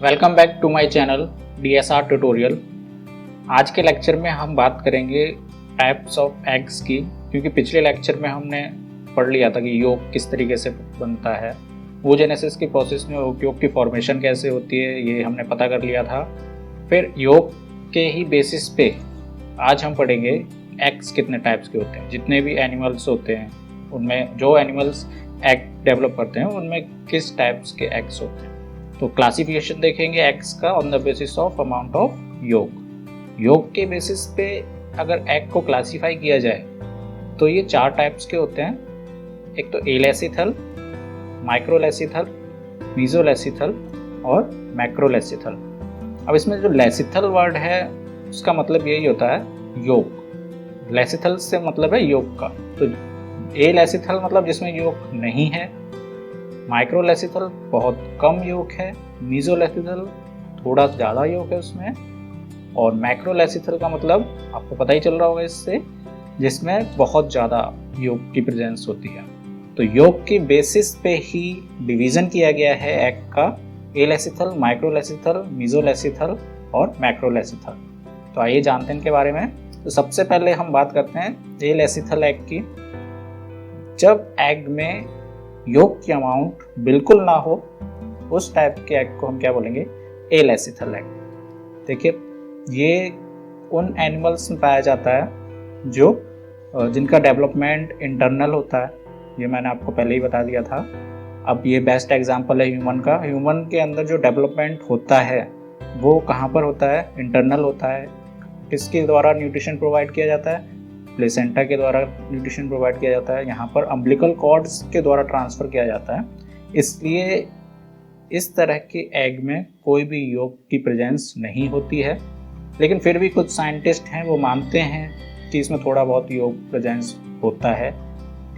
Welcome back to my channel DSR tutorial. आज के lecture में हम बात करेंगे टाइप्स ऑफ एग्स की, क्योंकि पिछले लेक्चर में हमने पढ़ लिया था कि योग किस तरीके से बनता है, oogenesis की प्रोसेस में योग की फॉर्मेशन कैसे होती है ये हमने पता कर लिया था। फिर योग के ही बेसिस पे आज हम पढ़ेंगे एग्स कितने टाइप्स के होते हैं। जितने भी एनिमल्स होते हैं उनमें जो एनिमल्स एग डेवलप करते हैं उनमें किस टाइप्स के एग्स होते हैं। तो क्लासिफिकेशन देखेंगे एग्स का on the basis of amount of योग के बेसिस पे अगर एग को क्लासिफाई किया जाए तो ये 4 टाइप्स के होते हैं। एक तो एलेसिथल, माइक्रोलेसिथल, मीजोलेसिथल और मैक्रोलेसिथल। अब इसमें जो लेसिथल वर्ड है उसका मतलब यही होता है योग। लेसिथल से मतलब है योग का, तो एलेसिथल मतलब जिसमें योग नहीं है, माइक्रोलेसिथल बहुत कम योग है, मीजोलेसिथल थोड़ा ज़्यादा योग है उसमें, और मैक्रोलेसिथल का मतलब आपको पता ही चल रहा होगा इससे, जिसमें बहुत ज़्यादा योग की प्रेजेंस होती है। तो योग की बेसिस पे ही डिवीज़न किया गया है एग का, एलेसिथल, माइक्रोलेसिथल, मीजोलेसिथल और मैक्रोलेसिथल। तो आइए जानते हैं इनके बारे में। तो सबसे पहले हम बात करते हैं एलेसिथल एग की। जब एग में योग की अमाउंट बिल्कुल ना हो उस टाइप के एग को हम क्या बोलेंगे, एलेसिथल एग। देखिए ये उन एनिमल्स में पाया जाता है जो जिनका डेवलपमेंट इंटरनल होता है, ये मैंने आपको पहले ही बता दिया था। अब ये बेस्ट एग्जांपल है ह्यूमन का। ह्यूमन के अंदर जो डेवलपमेंट होता है वो कहाँ पर होता है, इंटरनल होता है। किसके द्वारा न्यूट्रिशन प्रोवाइड किया जाता है, प्लेसेंटा के द्वारा न्यूट्रिशन प्रोवाइड किया जाता है। यहाँ पर अम्बिलिकल कॉर्ड्स के द्वारा ट्रांसफ़र किया जाता है। इसलिए इस तरह के एग में कोई भी योग की प्रेजेंस नहीं होती है, लेकिन फिर भी कुछ साइंटिस्ट हैं वो मानते हैं कि इसमें थोड़ा बहुत योग प्रेजेंस होता है।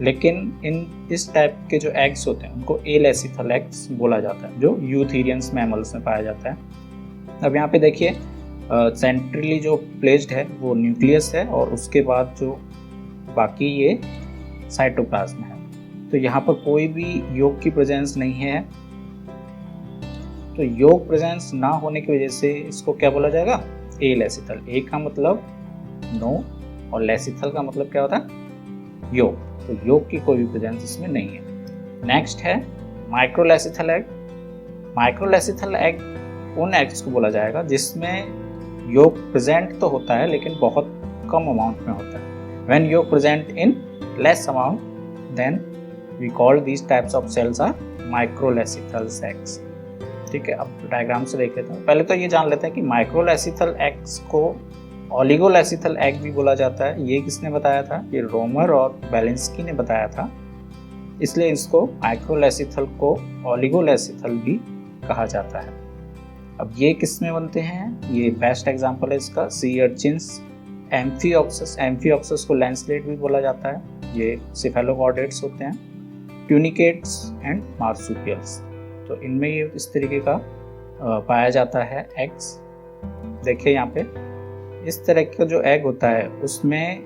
लेकिन इस टाइप के जो एग्स होते हैं उनको एलेसिथल एग्स बोला जाता है, जो यूथेरियंस मैमल्स में पाया जाता है। अब यहाँ पे देखिए सेंट्रली जो प्लेस्ड है वो न्यूक्लियस है, और उसके बाद जो बाकी ये साइटोप्लाज्म है। तो यहाँ पर कोई भी योग की प्रेजेंस नहीं है। तो योग प्रेजेंस ना होने की वजह से इसको क्या बोला जाएगा, एलेसिथल। ए का मतलब नो और लेसिथल का मतलब क्या होता है, योग। तो योग की कोई भी प्रेजेंस इसमें नहीं है। नेक्स्ट है माइक्रोलेसिथल एग। माइक्रोलेसिथल एग उन एग्स को बोला जाएगा जिसमें योग प्रेजेंट तो होता है लेकिन बहुत कम अमाउंट में होता है। When yolk present in less amount then we call these types of cells are microlecithal eggs. ठीक है, अब डायग्राम से देख लेते हैं। पहले तो ये जान लेते हैं कि माइक्रोलेसिथल एग्स को ओलिगोलेसिथल एग भी बोला जाता है। ये किसने बताया था, ये रोमर और बेलिंस्की ने बताया था। इसलिए इसको माइक्रोलेसिथल को ओलिगोलेसिथल भी कहा जाता है। अब ये किस में बनते हैं, ये बेस्ट एग्जांपल है इसका, सी अर्चिन्स, एम्फिऑक्सस। एम्फिऑक्सस को लैंसलेट भी बोला जाता है। ये सिफेलोकॉर्डेट्स होते हैं, ट्यूनिकेट्स एंड मार्सुपियल्स। तो इनमें ये इस तरीके का पाया जाता है एग्स। देखिए यहाँ पे इस तरह का जो एग होता है उसमें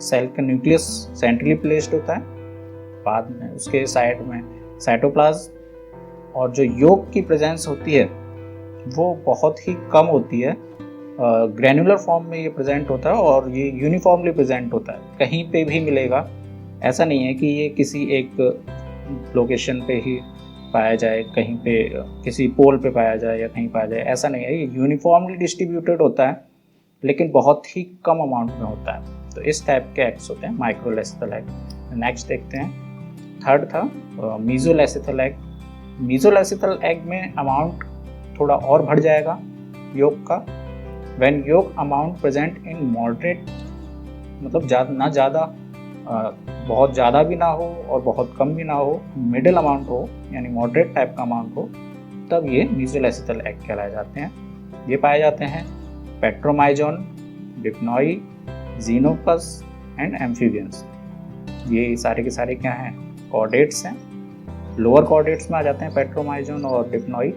सेल का न्यूक्लियस सेंट्रली प्लेस्ड होता है, बाद में उसके साइड में साइटोप्लाज्म, और जो योग की प्रेजेंस होती है वो बहुत ही कम होती है। ग्रैनुलर फॉर्म में ये प्रेजेंट होता है और ये यूनिफॉर्मली प्रेजेंट होता है, कहीं पे भी मिलेगा। ऐसा नहीं है कि ये किसी एक लोकेशन पे ही पाया जाए, कहीं पे किसी पोल पे पाया जाए या कहीं पाया जाए, ऐसा नहीं है। ये यूनिफॉर्मली डिस्ट्रीब्यूटेड होता है लेकिन बहुत ही कम अमाउंट में होता है। तो इस टाइप के एग्स होते हैं माइक्रोलेसिथल एग। नेक्स्ट देखते हैं, थर्ड था मीजोलेसिथल एग। मीजोलेसिथल एग में अमाउंट थोड़ा और बढ़ जाएगा योग का। व्हेन योग अमाउंट प्रेजेंट इन मॉडरेट, मतलब ना ज़्यादा, बहुत ज़्यादा भी ना हो और बहुत कम भी ना हो, मिडिल अमाउंट हो, यानी मॉडरेट टाइप का अमाउंट हो, तब ये मीजोलेसिथल एग कहलाए जाते हैं। ये पाए जाते हैं पेट्रोमाइजोन, डिप्नॉई, जीनोपस एंड एम्फीबियंस। ये सारे के सारे क्या हैं, कॉर्डेट्स हैं। लोअर कॉर्डेट्स में आ जाते हैं पेट्रोमाइजोन और डिप्नॉई,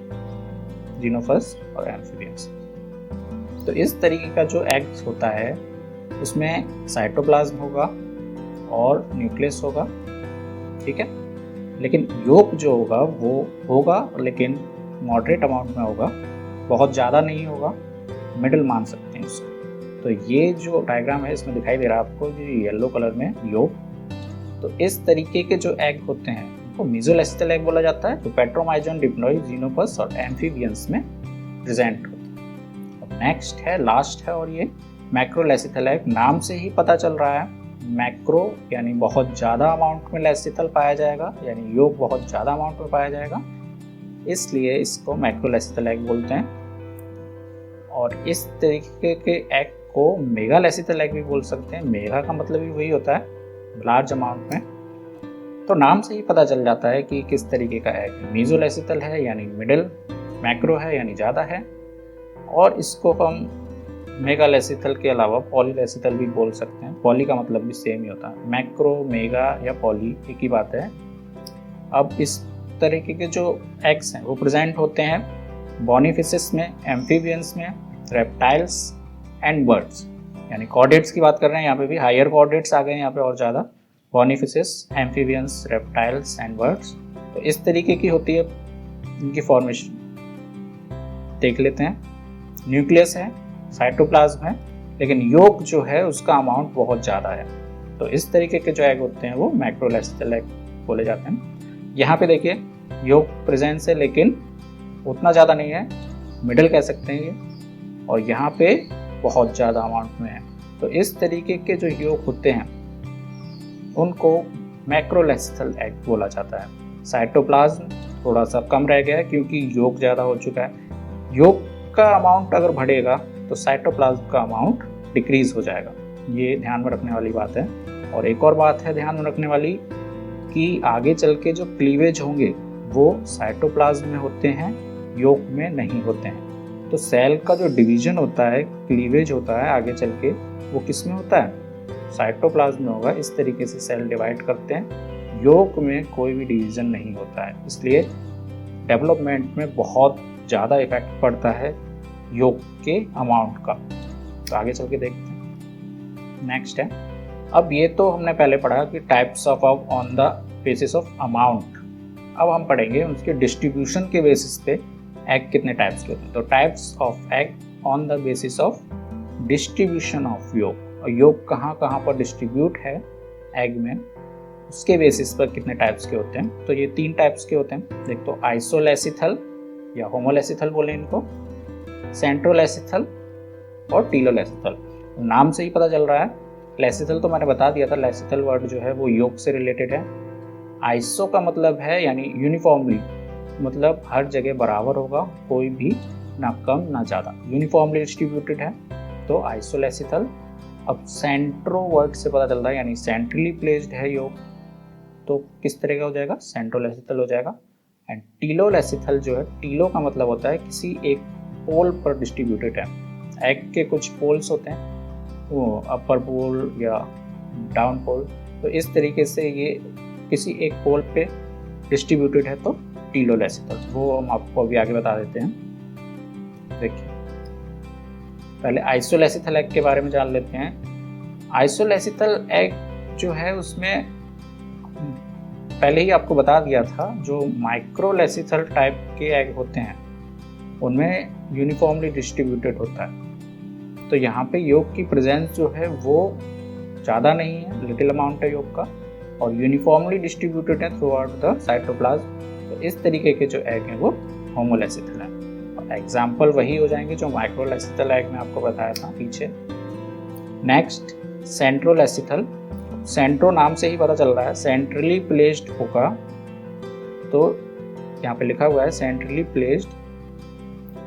जीनोपस और एम्फीबियंस। तो इस तरीके का जो एग्स होता है उसमें साइटोप्लाज्म होगा और न्यूक्लियस होगा, ठीक है। लेकिन योग जो होगा वो होगा लेकिन मॉडरेट अमाउंट में होगा, बहुत ज़्यादा नहीं होगा, मिडिल मान सकते हैं इसको। तो ये जो डायग्राम है इसमें दिखाई दे रहा है आपको ये येलो कलर में योग। तो इस तरीके के जो एग होते हैं उनको मीजोलेसिथल एग बोला जाता है, जो पेट्रोमाइजोन, डिप्लॉइड, जीनोपस और एम्फीबियंस में प्रेजेंट होते हैं। अब नेक्स्ट है, लास्ट है, और ये मैक्रोलेसिथल एग। नाम से ही पता चल रहा है, मैक्रो यानी बहुत ज़्यादा अमाउंट में लेसिथल पाया जाएगा, यानी योग बहुत ज़्यादा अमाउंट में पाया जाएगा, इसलिए इसको मैक्रोलेसिथल एग बोलते हैं। और इस तरीके के एग को मेगालेसिथल एग भी बोल सकते हैं। मेगा का मतलब भी वही होता है, लार्ज अमाउंट में। तो नाम से ही पता चल जाता है कि किस तरीके का एग है। मीजोलेसिथल है यानी मिडिल, मैक्रो है यानी ज़्यादा है, और इसको हम मेगालेसिथल के अलावा पॉलीलेसिथल भी बोल सकते हैं। पॉली का मतलब भी सेम ही होता है, मैक्रो, मेगा या पॉली एक ही बात है। अब इस तरीके के जो एग्स हैं वो प्रेजेंट होते हैं बॉनीफिशेस में, एम्फीबियंस में, रेप्टाइल्स एंड बर्ड्स, यानी कॉर्डेट्स की बात कर रहे हैं यहाँ पे भी, हायर कॉर्डेट्स आ गए यहाँ पे और ज़्यादा, बॉनीफिशेस, एम्फीबियंस, रेप्टाइल्स एंड बर्ड्स। तो इस तरीके की होती है इनकी फॉर्मेशन। देख लेते हैं, न्यूक्लियस है, साइटोप्लाज्म है, लेकिन योग जो है उसका अमाउंट बहुत ज़्यादा है। तो इस तरीके के जो एग होते हैं वो मैक्रोलेसिथल एग बोले जाते हैं। यहाँ पे देखिए योग प्रेजेंस है, लेकिन उतना ज़्यादा नहीं है, मिडिल कह सकते हैं ये, और यहाँ पे बहुत ज़्यादा अमाउंट में है। तो इस तरीके के जो योग होते हैं उनको मैक्रोलेसिथल एग बोला जाता है। साइटोप्लाज्म थोड़ा सा कम रह गया है क्योंकि योग ज़्यादा हो चुका है। योग का अमाउंट अगर बढ़ेगा तो साइटोप्लाज्म का अमाउंट डिक्रीज हो जाएगा, ये ध्यान में रखने वाली बात है। और एक और बात है ध्यान में रखने वाली कि आगे चल के जो क्लीवेज होंगे वो साइटोप्लाज्म में होते हैं, योग में नहीं होते हैं। तो सेल का जो डिवीजन होता है, क्लीवेज होता है आगे चल के, वो किस में होता है? साइटोप्लाज्म में होगा। इस तरीके से सेल डिवाइड करते हैं, योग में कोई भी डिवीजन नहीं होता है, इसलिए डेवलपमेंट में बहुत ज़्यादा इफेक्ट पड़ता है योग के अमाउंट का। तो आगे चल के देखते हैं। नेक्स्ट है, अब ये तो हमने पहले पढ़ा कि types of egg on the basis of amount. अब हम पढ़ेंगे उसके डिस्ट्रीब्यूशन के बेसिस पे एग कितने टाइप्स के होते हैं। तो types of egg on the basis of distribution of योग, और योग कहाँ कहाँ पर डिस्ट्रीब्यूट है एग में, उसके बेसिस पर कितने टाइप्स के होते हैं। तो ये 3 टाइप्स के होते हैं। देख तो आइसोलेसिथल या होमोलेसिथल बोले इनको, सेंट्रोलेसिथल और टीलोलेसिथल। नाम से ही पता चल रहा है, लेसिथल तो मैंने बता दिया था, लेसिथल वर्ड जो है वो योग से रिलेटेड है। आइसो का मतलब है यानी यूनिफॉर्मली, मतलब हर जगह बराबर होगा, कोई भी ना कम ना ज़्यादा, यूनिफॉर्मली डिस्ट्रीब्यूटेड है, तो आइसोलेसिथल। अब सेंट्रो वर्ड से पता चलता है यानी सेंट्रली प्लेस्ड है योग, तो किस तरह का हो जाएगा? सेंट्रोलेसिथल हो जाएगा। एंड टीलोलेसिथल जो है, टीलो का मतलब होता है किसी एक पोल पर डिस्ट्रीब्यूटेड है। एग के कुछ पोल्स होते हैं, वो अपर पोल या डाउन पोल, तो इस तरीके से ये किसी एक पोल पे डिस्ट्रीब्यूटेड है, तो टीलोलेसिथल। वो हम आपको अभी आगे बता देते हैं। देखिए पहले आइसोलेसिथल एग के बारे में जान लेते हैं। आइसोलेसिथल एग जो है उसमें पहले ही आपको बता दिया था, जो माइक्रोलेसिथल टाइप के एग होते हैं उनमें यूनिफॉर्मली डिस्ट्रीब्यूटेड होता है। तो यहाँ पे योग की प्रेजेंस जो है वो ज़्यादा नहीं है, लिटिल अमाउंट है योग का, और यूनिफॉर्मली डिस्ट्रीब्यूटेड है थ्रू आउट द साइटोप्लाज्म। तो इस तरीके के जो एग हैं वो होमोलेसिथल है। और एग्जाम्पल वही हो जाएंगे जो माइक्रोलेसिथल एग में आपको बताया था पीछे। Next centrolecithal. सेंट्रो नाम से ही पता चल रहा है सेंट्रली प्लेस्ड होगा, तो यहाँ पे लिखा हुआ है सेंट्रली प्लेस्ड।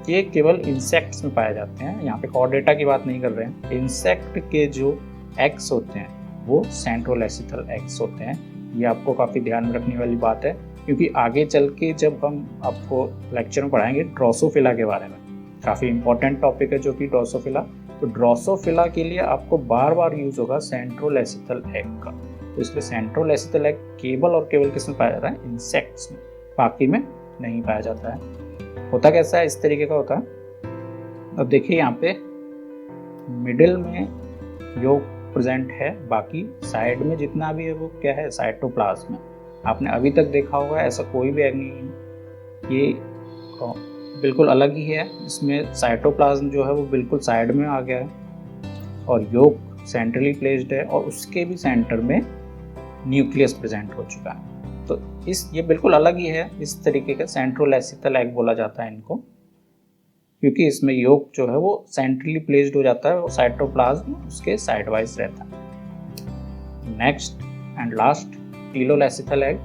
ये केवल इंसेक्ट्स में पाए जाते हैं, यहाँ पे कॉर्डेटा की बात नहीं कर रहे हैं। इंसेक्ट के जो एग्स होते हैं वो सेंट्रोलेसिथल एग्स होते हैं। ये आपको काफ़ी ध्यान में रखने वाली बात है, क्योंकि आगे चल के जब हम आपको लेक्चर में पढ़ाएंगे ड्रोसोफिला के बारे में, काफ़ी इंपॉर्टेंट टॉपिक है जो कि ड्रोसोफिला। तो ड्रोसोफिला के लिए आपको बार बार यूज होगा सेंट्रोलेसिथल एग का। तो इसलिए सेंट्रोलेसिथल एग केवल और केवल किस में पाया जाता है? इंसेक्ट्स में, बाकी में नहीं पाया जाता है। होता कैसा है? इस तरीके का होता है। अब देखिए यहाँ पे मिडिल में योग प्रेजेंट है, बाकी साइड में जितना भी है वो क्या है? साइटोप्लाज्म है। आपने अभी तक देखा होगा ऐसा कोई भी एग नहीं है, ये बिल्कुल अलग ही है। इसमें साइटोप्लाज्म जो है वो बिल्कुल साइड में आ गया है और योग सेंट्रली प्लेस्ड है और उसके भी सेंटर में न्यूक्लियस प्रेजेंट हो चुका है। तो ये बिल्कुल अलग ही है। इस तरीके का सेंट्रोलेसिथल एग बोला जाता है इनको, क्योंकि इसमें योग जो है वो सेंट्रली प्लेस्ड हो जाता है और साइटोप्लाज्म उसके साइड वाइज रहता है। Next and last, telolecithal egg.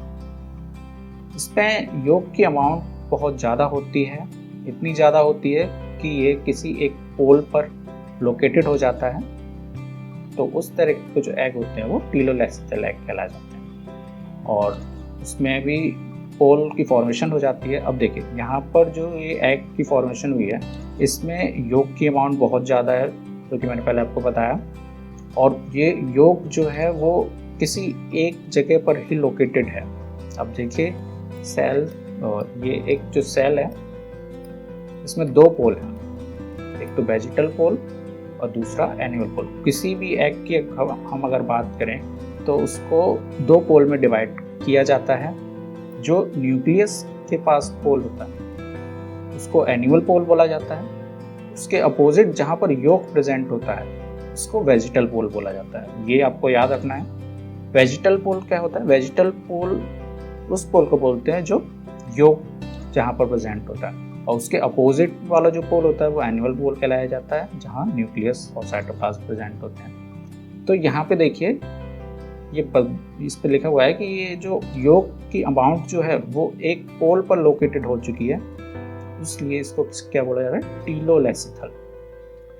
इसमें योग की अमाउंट बहुत ज़्यादा होती है, इतनी ज़्यादा होती है कि ये किसी एक पोल पर लोकेटेड हो जाता है। तो उस तरह के जो एग होते हैं वो टीलोलेसिथल एग कहला जाते हैं और उसमें भी पोल की फॉर्मेशन हो जाती है। अब देखिए यहाँ पर जो ये एग की फॉर्मेशन हुई है इसमें योग की अमाउंट बहुत ज़्यादा है, जो कि मैंने पहले आपको बताया, और ये योग जो है वो किसी एक जगह पर ही लोकेटेड है। अब देखिए सेल, ये एक जो सेल है इसमें दो पोल हैं, एक तो वेजिटल पोल और दूसरा एनुअल पोल। किसी भी एग की हम अगर बात करें तो उसको दो पोल में डिवाइड किया जाता है। जो न्यूक्लियस के पास पोल होता है उसको एनुअल पोल बोला जाता है, उसके अपोजिट जहाँ पर योग प्रेजेंट होता है उसको वेजिटल पोल बोला जाता है। ये आपको याद रखना है। वेजिटल पोल क्या होता है? वेजिटल पोल उस पोल को बोलते हैं जो योग जहाँ पर प्रेजेंट होता है, और उसके अपोजिट वाला जो पोल होता है वो एनुअल पोल कहलाया जाता है, जहाँ न्यूक्लियस और साइटोप्लाज्म प्रेजेंट होते हैं। तो यहाँ पे देखिए इस पे लिखा हुआ है कि ये जो योग की अमाउंट जो है वो एक पोल पर लोकेटेड हो चुकी है, इसलिए इसको क्या बोला जा रहा है? टीलोलेसिथल।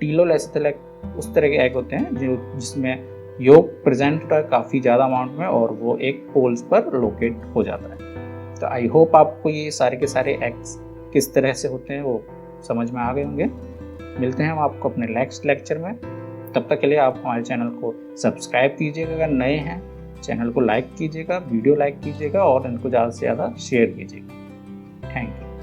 टीलोलेसिथल एग उस तरह के एग होते हैं जिसमें योग प्रेजेंट होता है काफ़ी ज़्यादा अमाउंट में और वो एक पोल्स पर लोकेट हो जाता है। तो आई होप आपको ये सारे के सारे एग्स किस तरह से होते हैं वो समझ में आ गए होंगे। मिलते हैं हम आपको अपने नेक्स्ट लेक्चर में। तब तक के लिए आप हमारे चैनल को सब्सक्राइब कीजिएगा, अगर नए हैं चैनल को लाइक कीजिएगा, वीडियो लाइक कीजिएगा और इनको ज़्यादा से ज़्यादा शेयर कीजिएगा। Thank you.